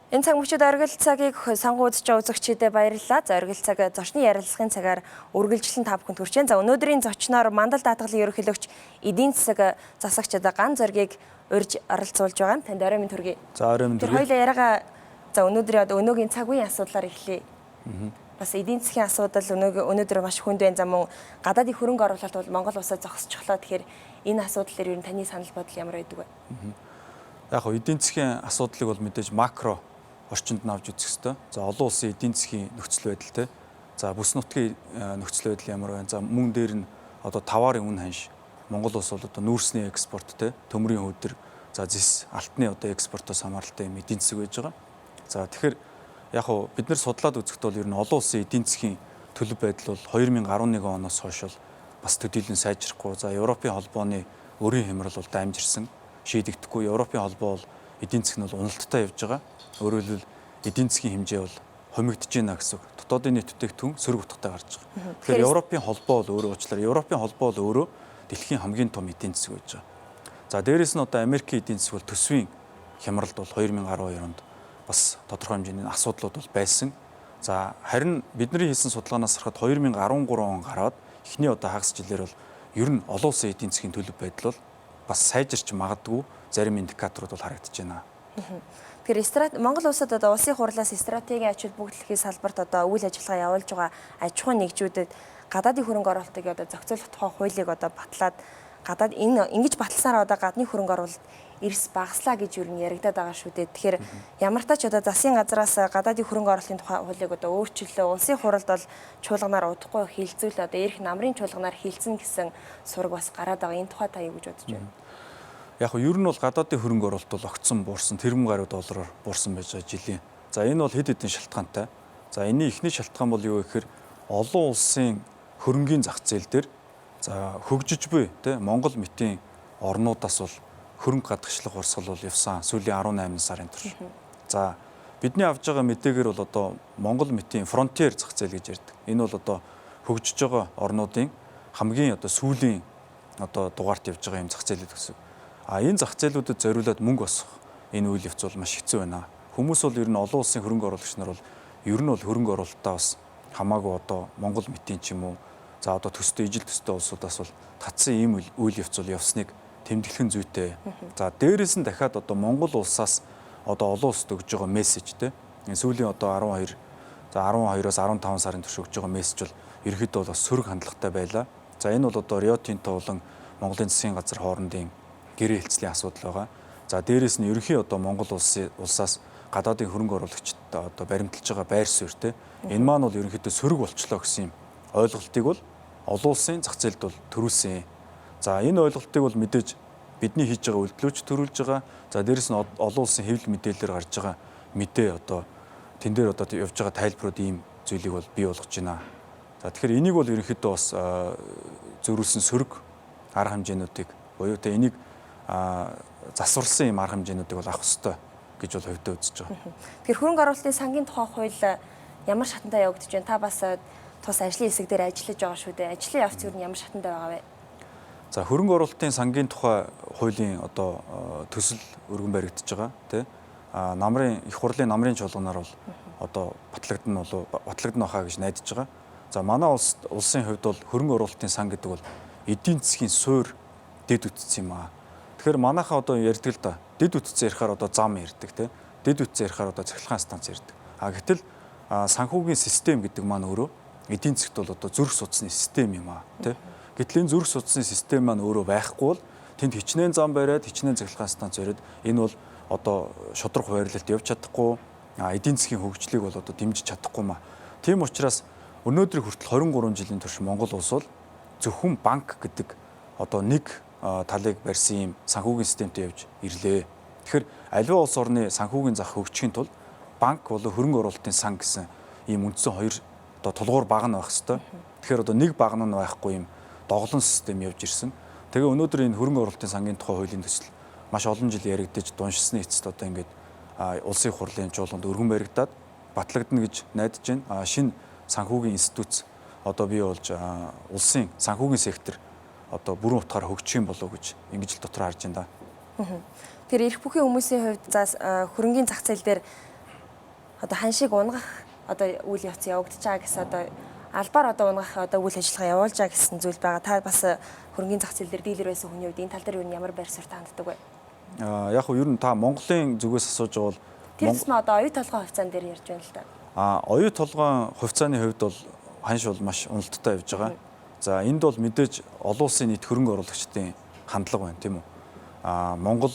Энэ цаг мөчид оргил цагийг сонгуульч үзэгчдэд баярлалаа. За оргил цаг зочны ярилцлагын цагаар үргэлжлэн та бүхэнд хүрч байна. За өнөөдрийн зочноор Мандал даатгалын ерөнхийлөгч эдийн засаг засагчид Ган зоргийг урьж оролцуулж байгаа. Танд орой минь төргий. За орой минь төргий. Хоёулаа яриагаа за өнөөдрийн өнөөгийн цаг үеийн асуудлаар эхлэе. Бас эдийн засгийн асуудал өнөөдөр маш хүнд байна. За мөн гадаадын хөрөнгө оруулалт бол Монгол улсад зогсчихлоо. Тэгэхээр энэ асуудлаар ер нь таны санал бодол ямар байдаг вэ? Яг хоо эдийн засгийн асуудлыг бол мэдээж макро орчинд нь авч үзэх хэрэгтэй. За олон улсын эдийн засгийн нөхцөл байдалтай. За бүс нутгийн нөхцөл байдал ямар байна? За мөн дээр нь одоо товарын үн ханш Монгол улс бол одоо нүүрсний экспорттэй, төмрийн хүүдэр, за зис алтны одоо экспортоос хамааралтай юм эдийн засаг байж байгаа. За тэгэхээр яг хоо бид нар судлаад үзэхэд бол ер нь олон улсын эдийн засгийн төлөв байдал бол 2011 оноос хойш бас төдийлөн сайжрахгүй. За Европын холбооны өрийн хямрал бол дамжирсан. Шийдэгдэхгүй. Европын холбоо бол эдийн засаг нь бол уналттай явж байгаа. Өөрөөр хэлбэл эдийн засгийн хэмжээ бол хомигдож байна гэсэн үг. Дотоодын нийт бүтээгдэхүүн сөрөг утгатай гарч байгаа. Тэгэхээр Европын холбоо бол өөрөө уучлаарай. Европын холбоо бол өөрөө дэлхийн хамгийн том эдийн засаг байж байгаа. За дээрэс нь одоо Америкийн эдийн засаг бол төсвийн хямралд бол 2012 онд бас тодорхой хэмжээний асуудлууд бол байсан. За харин бидний хийсэн судалгаанаас харахад 2013 он гараад эхний одоо хагас жилээр бол ер нь олон улсын эдийн засгийн төлөв байдал бол бас сайжирч магадгүй зарим индикаторууд бол харагдаж байна. Тэгэхээр Монгол улсад одоо улсын хурлаас стратегийн ач холбогдлохын салбарт одоо үйл ажиллагаа явуулж байгаа аж ахуй нэгжүүдэд гадаадын хөрөнгө оруулалтыг одоо зохицуулах тухай хуулийг одоо батлаад гадаад ингэж баталсаар одоо гадны хөрөнгө оруулалт эрс багаслаа гэж юу н яригадаад байгаа шүү дээ. Тэгэхээр ямар ч тач одоо засгийн газраас гадаадын хөрөнгө оруулалтын тухай хуулийг одоо өөрчлөлөө улсын хуралд бол чуулганаар удахгүй хилцүүл одоо эрх намрын чуулганаар хилцэн гэсэн сураг бас гараад байгаа. Энэ тухай та юу гэж бодож байна? Яг нь ер нь бол гадаадын хөрөнгө оруулалт бол огцсон буурсан, тэрбум гаруй доллараар буурсан байж байгаа жилийн. За энэ бол хэд хэдэн шалтгаантай. За энэний эхний шалтгаан бол юу гэхээр олон улсын хөрөнгийн зах зээл дээр за хөгжиж буй тэ Монгол мэтийн орнуудаас бол хөрөнгө гадагшлах урсгал бол явсан сүүлийн 18 сарын турш. За бидний авж байгаа мэдээгээр бол одоо Монгол мэтийн фронтиер зах зээл гэж ярьдаг. Энэ бол одоо хөгжиж байгаа орнуудын хамгийн одоо сүүлийн одоо дугаарт явж байгаа юм зах зээл гэсэн. Энэ зах зээлүүдэд зориулаад мөнгө босгох энэ үйл явц бол маш хэцүү байна. Хүмүүс бол ер нь олон улсын хөрөнгө оруулагч нар бол ер нь бол хөрөнгө оруулалтаа бас хамаагүй одоо Монгол мэтийн ч юм уу за одоо төстэй ижил төстэй улсуудаас бол татсан ийм үйл явц бол явсныг тэмдэглэх зүйтэй. За дээрээс нь дахиад одоо Монгол улсаас одоо олон улсад өгж байгаа мессеж те сүүлийн одоо 12 за 12-оос 15 сарын турш өгж байгаа мессеж бол ерөөхдөө бол бас сөрөг хандлагатай байлаа. За энэ бол одоо Рио Тинто болон Монголын засгийн газар хоорондын гэрээ хэлцлийн асуудал байгаа. За дээрээс нь ерөнхий одоо Монгол улсаас гадаадын хөрөнгө оруулагчид одоо баримталж байгаа байр суурь те энэ маань бол ерөнхийдөө сөрөг болчлоо гэсэн юм ойлголтыг бол олон улсын зах зээлд бол төрүүлсэн. За энэ ойлголтыг бол мэдээж бидний хийж байгаа үйлдэлүүч төрүүлж байгаа. За дээрээс нь олон улсын хэвлэл мэдээлэлээр гарч байгаа мэдээ одоо тэн дээр одоо явж байгаа тайлбарууд ийм зүйлийг бол бий болгож байна. За тэгэхээр энийг бол ерөнхийдөө бас зөрүүлсэн сөрөг арга хэмжээнүүдийг буюу тэ энийг засварлсан юм арга хэмжээнүүдийг бол авах ёстой гэж бол хувьдаа үзэж байгаа. Тэгэхээр хөрөнгө оруулалтын сангийн тухай хууль ямар шатантай явагдаж байна? Та бас тус ажлын хэсэг дээр ажиллаж байгаа шүү дээ. Ажлын явц юу ямар шатантай байгаа вэ? За хөрөнгө оруулалтын сангийн тухай хуулийн одоо төсөл өргөн баригдаж байгаа тий. Намрын их хурлын намрын чуулганаар бол одоо батлагдана хаа гэж найдаж байгаа. За манай улсын хувьд бол хөрөнгө оруулалтын сан гэдэг бол эдийн засгийн суурь дэд үтцсэн юм аа. Тэгэхээр манайхаа одоо ярьдаг л да. Дэд үтцэн ярихаар одоо зам ярьдаг тий. Дэд үтцэн ярихаар одоо цахилгаан станц ярьдаг. Гэтэл санхүүгийн систем гэдэг маань өөрөө эдийн засгт бол одоо зүрх судасны систем юм аа тий. Гэтэл энэ зүрх судасны систем маань өөрөө байхгүй бол тэнд хичнээн зам бариад хичнээн цахилгаан станц бариад энэ бол одоо шудраг хуваарлалт явж чадахгүй эдийн засгийн хөгжлийг бол одоо дэмжиж чадахгүй маа. Тийм учраас өнөөдрийг хүртэл 23 жилийн турш Монгол улс бол зөвхөн банк гэдэг одоо нэг талыг барьсан юм санхүүгийн системтэй явж ирлээ. Тэгэхээр аливаа улс орны санхүүгийн зах хөгжихийн тулд банк болон хөрөнгө оруулалтын сан гэсэн ийм үндсэн хоёр одоо тулгуур баг нь байх хэвээр. Тэгэхээр одоо нэг баг нь байхгүй юм доголон систем явж ирсэн. Тэгээ өнөөдөр энэ хөрөнгө оруулалтын сангийн тухай хуулийн төсөл маш олон жил яригдж дуншсны эцэст одоо ингээд улсын хурлын чуулганд өргөн баригдаад батлагдана гэж найдаж байна. Шинэ санхүүгийн институт одоо бий болж улсын санхүүгийн сектор одоо бүрэн утгаараа хөгжих юм болов гэж ингэж л дотор харж байна да. Тэр эрх бүхий хүмүүсийн хувьд хөрөнгөний зах зээл дээр одоо ханшиг унгах одоо үйл явц явагдаж байгаа гэсэн одоо албаар одоо унгах одоо үйл ажиллагаа явуулж байгаа гэсэн зүйл байгаа. Та бас хөрөнгөний зах зээл дээр дийлэр байсан хүний үед энэ тал дээр юу ямар байр суурь ханддаг вэ? Яг хөө ер нь та Монголын зүгээс асууж байгаа бол тэр ч одоо оюу толгой хувьцаан дээр ярьж байна л да. Оюу толгойн хувьцааны хувьд бол ханш бол маш уналттай явж байгаа. За энд бол мэдээж олон улсын нийт хөрөнгө оруулагчдын хандлага байна тийм үү? Монгол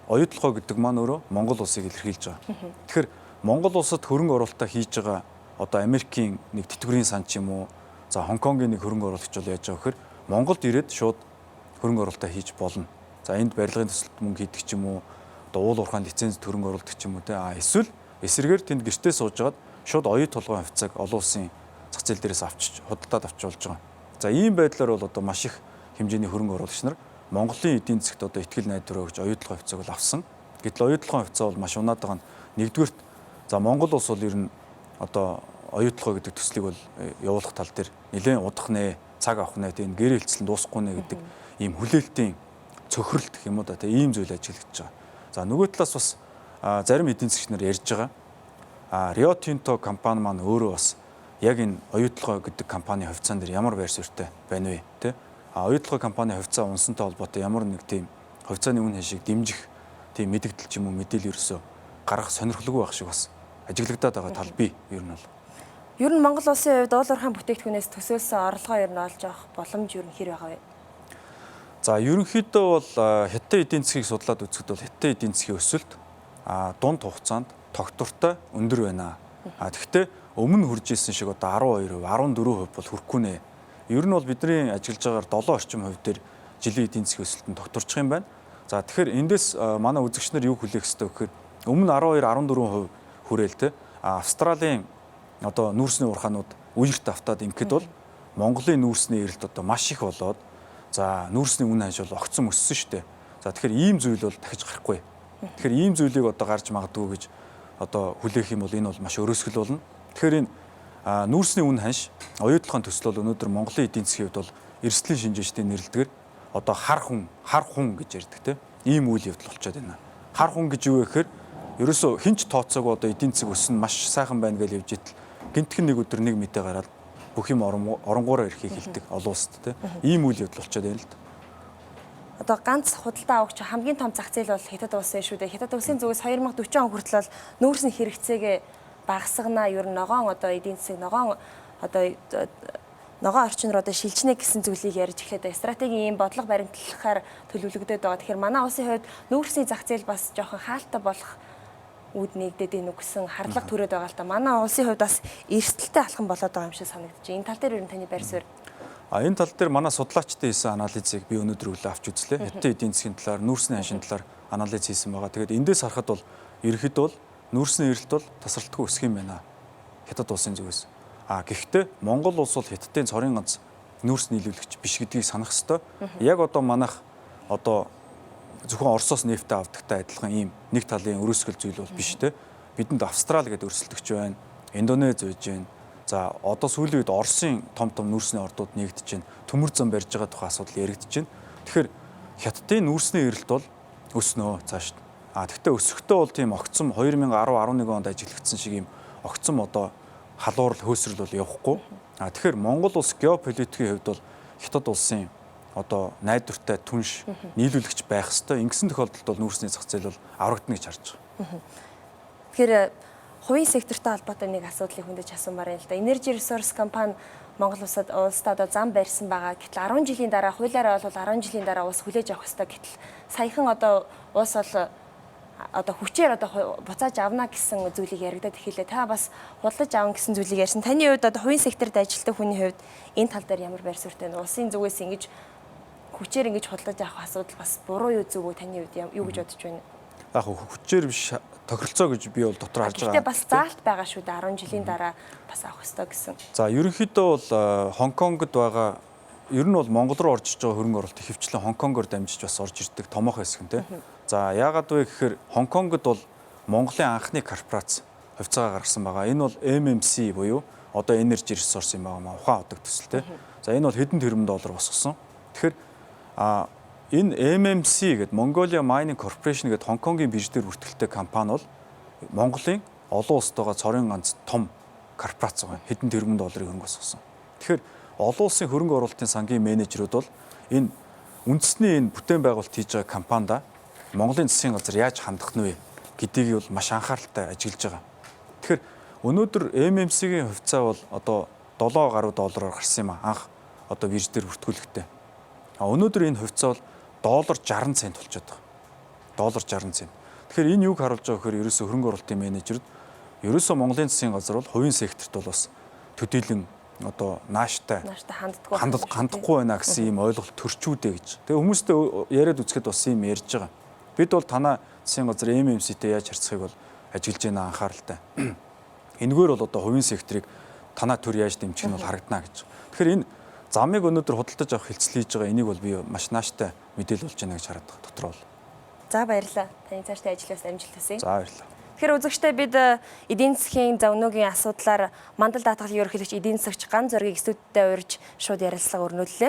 оюу толгой гэдэг маань өөрөө Монгол улсыг илэрхийлж байгаа. Тэгэхээр Монгол улсад хөрөнгө оруулалтаа хийж байгаа одоо Америкийн нэг тэтгэврийн сан ч юм уу, за Хонконгийн нэг хөрөнгө оруулагч бол яаж байгаа вэхээр Монголд ирээд шууд хөрөнгө оруулалтаа хийж болно. За энд барилгын төсөлд мөнгө хийдэг ч юм уу, одоо уул уурхайн лицензд хөрөнгө оруулдаг ч юм уу те. Эсвэл эсрэгээр тэнд гэртээ суужгаад шууд оюу толгойн хувьцааг олон улсын зах зээл дээрээс авчиж худалдаад авч болж байгаа. За ийм байдлаар бол одоо маш их хэмжээний хөрөнгө оруулагч нар Монголын эдийн засгт одоо ихтгэл найдвар өгж оюу толгойн хувьцааг бол авсан. Гэтэл оюу толгойн хувьцаа бол маш унаад байгаа нь нэгдүгürt за Монгол улс бол ер нь одоо оюу толгой гэдэг төслийг бол явуулах тал дээр нэлээд удах нэ, цаг авах нэ, тийм гэр хэлцэл дуусахгүй нэ гэдэг ийм хүлээлтийн цөхрөлт гэх юм уу да, тийм ийм зүйл ажиглагдаж байгаа. За нөгөө талаас бас зарим эдийн засгч нар ярьж байгаа. Rio Tinto компани маань өөрөө бас яг энэ оюу толгой гэдэг компани хувьцаан дээр ямар байр суурьтай байна вэ, тэ? Оюу толгой компани хувьцаа унсантай холбоотой ямар нэг тийм хувьцааны үн хашийг дэмжих тийм мэдээлэл ч юм уу мэдээлэл ерөөсөө гаргах сонирхолгүй байх шиг бас ажиглагдаад байгаа тал бий ер нь бол. Ер нь Монгол улсын хувьд уул уурхайн бүтээгдэхүүнээс төсөөлсөн орлогоо ер нь олж авах боломж ер нь хэр байгаа вэ? За ерөнхийдөө бол хятад эдийн засгийг судлаад үзэхэд бол хятад эдийн засгийн өсөлт дунд хугацаанд тогтвортой өндөр байна. Тэгэхдээ өмнө хүрж исэн шиг одоо 12%, 14% бол хүрэхгүй нэ. Ер нь бол бидний ажиглаж байгаагаар 7 орчим хувь дээр жилийн эдийн засгийн өсөлт нь тогтворчих юм байна. За тэгэхээр эндээс манай үзэгч нар юу хүлээх ёстой вэ гэхээр өмнө 12, 14% хүрээл те. Австралийн одоо нүүрсний урхаанууд үерт автаад ингэхэд бол Монголын нүүрсний эрэлт одоо маш их болоод за нүүрсний үн ханш бол огцом өссөн шүү дээ. За тэгэхээр ийм зүйл бол дахиж гарахгүй. Тэгэхээр ийм зүйлийг одоо гарч магадгүй гэж одоо хүлээх юм бол энэ бол маш өрөөсгөл болно. Тэгэхээр энэ нүүрсний үн ханш оюу толгойн төсөл бол өнөөдөр Монголын эдийн засгийн хувьд бол эрсдлийн шинжээчдийн нэрлэлдгээр одоо хар хүн гэж ярьдаг те. Ийм үйл явдал болчиход байна. Хар хүн гэж юу вэ гэхээр ерөөсөө хинч тооцоог одоо эдийн засаг өснө маш сайхан байна гэж явж итэл гинтхэн нэг өдөр нэг мэдээ гараад бүх юм оронгоороо ирэхийг хэлдэг олон улсад те. Ийм үйл явдал болчиход байна л да. Одоо ганц худалдаа авагч хамгийн том зах зээл бол Хятад улсын шүү дээ. Хятад улсын зүгээс 2040 он хүртэл бол нүүрсний хэрэгцээгээ багасгана. Ер нь ногоон одоо эдийн засаг ногоон орчин руу одоо шилжнэ гэсэн зүйлийг ярьж эхлэв. Стратегийн ийм бодлого баримтлахаар төлөвлөгдөд байгаа. Тэгэхээр манай улсын хувьд нүүрсний зах зээл бас жоохон хаалттай болох үүд нэгдээд энэ үгсэн хардлага төрөөд байгаа л та. Манай улсын хувьд бас эрсдэлтэй алхам болоод байгаа юм шиг санагдаж байна. Энэ тал дээр ер нь таны байр суурь. Энэ тал дээр манай судлаачдын хийсэн анализыг би өнөөдөр өглөө авч үзлээ. Хятад эдийн засгийн талаар, нүүрсний ханшийн талаар анализ хийсэн байгаа. Тэгээд эндээс харахад бол ерөнхийдөө бол нүүрсний эрэлт бол тасралтгүй өсөх юм байна. Хятад улсын зүгээс. Гэхдээ Монгол улс бол Хятадын цорын ганц нүүрс нийлүүлэгч биш гэдгийг санах ёстой. Яг одоо манайх одоо зөвхөн Оросоос нефтээ авдагтай адилхан ийм нэг талын өрөөсгөл зүйл бол биш те. Бидэнд Австрали гэдэг өрсөлдөгч байна. Индонез байж байна. За одоо сүүлийн үед Оросын том нүүрсний ордууд нэгдэж байна. Төмөр зам барьж байгаа тухай асуудал яригдж байна. Тэгэхээр Хятадын нүүрсний эрэлт бол өснөө цааш. Тэгвэл өсөхдөө бол тийм огцом 2010-11 онд ажиглагдсан шиг ийм огцом одоо халуурал хөөсрөл бол явахгүй. Тэгэхээр Монгол улс геополитикийн хувьд бол Хятад улсын одоо найдвартай түнш нийлүүлэгч байх ёстой. Ингэсэн тохиолдолд бол нүүрсний зах зээл бол аврагдана гэж харж байгаа. Тэгэхээр хувийн сектортой холбоотой нэг асуудлыг хүндэж асуумаар юм л да. Energy Resource компани Монгол улсад одоо зам барьсан байгаа. Гэтэл 10 жилийн дараа хуулиараа бол 10 жилийн дараа ус хүлээж авах ёстой. Гэтэл саяхан одоо ус бол одоо хүчээр одоо буцааж авна гэсэн зүйлийг яригадад эхэллээ. Та бас худалдаж авна гэсэн зүйлийг ярьсан. Таны хувьд одоо хувийн секторт ажилладаг хүний хувьд энэ тал дээр ямар байр суурьтай вэ? Улсын зүгээс ингэж хүчээр ингэж худалдаж авах асуудал бас буруу юу зөв үү? Таны хувьд юу гэж бодож байна? Яг хүчээр биш тохиролцоо гэж би бол дотор харж байгаа. Гэхдээ бас заалт байгаа шүү дээ 10 жилийн дараа бас авах ёстой гэсэн. За ерөнхийдөө бол Хонконгод байгаа ер нь бол Монгол руу орж иж байгаа хөрөнгө оруулалт хөвчлэн Хонконгоор дамжиж бас орж ирдэг томоохон хэсэг нь тийм. За яагаад вэ гэхээр Хонконгод бол Монголын анхны корпорац хувьцаагаа гаргасан байгаа. Энэ бол MMC буюу одоо Energy Resource юм байгаа ухаан удаг төсөл тийм. За энэ бол хэдэн тэрбум доллар босгосон. Тэгэхээр энэ MMC гэдэг Mongolia Mining Corporation гэдэг Хонконгийн бирж дээр бүртгэлтэй компани бол Монголын олон улстайгаа цорын ганц том корпорац байгаа. Хэдэн тэрбум долларын хөрөнгө оруулсан. Тэгэхээр олон улсын хөрөнгө оруулалтын сангийн менежерүүд бол энэ үндэсний энэ бүтээн байгуулалт хийж байгаа компанида Монголын засгийн газар яаж хандах нь вэ гэдгийг бол маш анхааралтай ажиглаж байгаа. Тэгэхээр өнөөдөр MMC-ийн хувьцаа бол одоо 7 гаруй доллараар гарсан юм аа. Анх одоо бирж дээр бүртгүүлэхдээ. Өнөөдөр энэ хувьцаа бол доллар 60 цент болчиход байгаа. Доллар 60 цент. Тэгэхээр энэ юуг харуулж байгаа гэхээр ерөөсөө хөрөнгө оруулалтын менежерүүд ерөөсөө Монголын засгийн газар бол хувийн секторт бол бас төдийлөн одоо нааштай хандахгүй байна гэсэн ийм ойлголт төрчүүдээ гэж. Тэгээ хүмүүстэй яриад үзэхэд бас ийм ярьж байгаа. Бид бол танаа засгийн газар MMC-тэй яаж харьцахыг бол ажиглаж байна анхааралтай. Энэгээр бол одоо хувийн секторыг танаа төр яаж дэмжих нь бол харагдана гэж. Тэгэхээр энэ замыг өнөөдөр худалдаж авах хилцэл хийж байгаа энийг бол би маш нааштай мэдээлэл болж байна гэж хараад байгаа дотор бол. За баярлалаа. Таны цаашдаа ажлаас амжилт хүсье. За баярлалаа. Тэгэхээр үзэгчдээ бид эдийн засгийн за өнөөгийн асуудлаар мандал даатгалын ерөнхийлөгч эдийн засагч Ган Зоригийг студидтэй урьж шууд ярилцлага өрнүүллээ.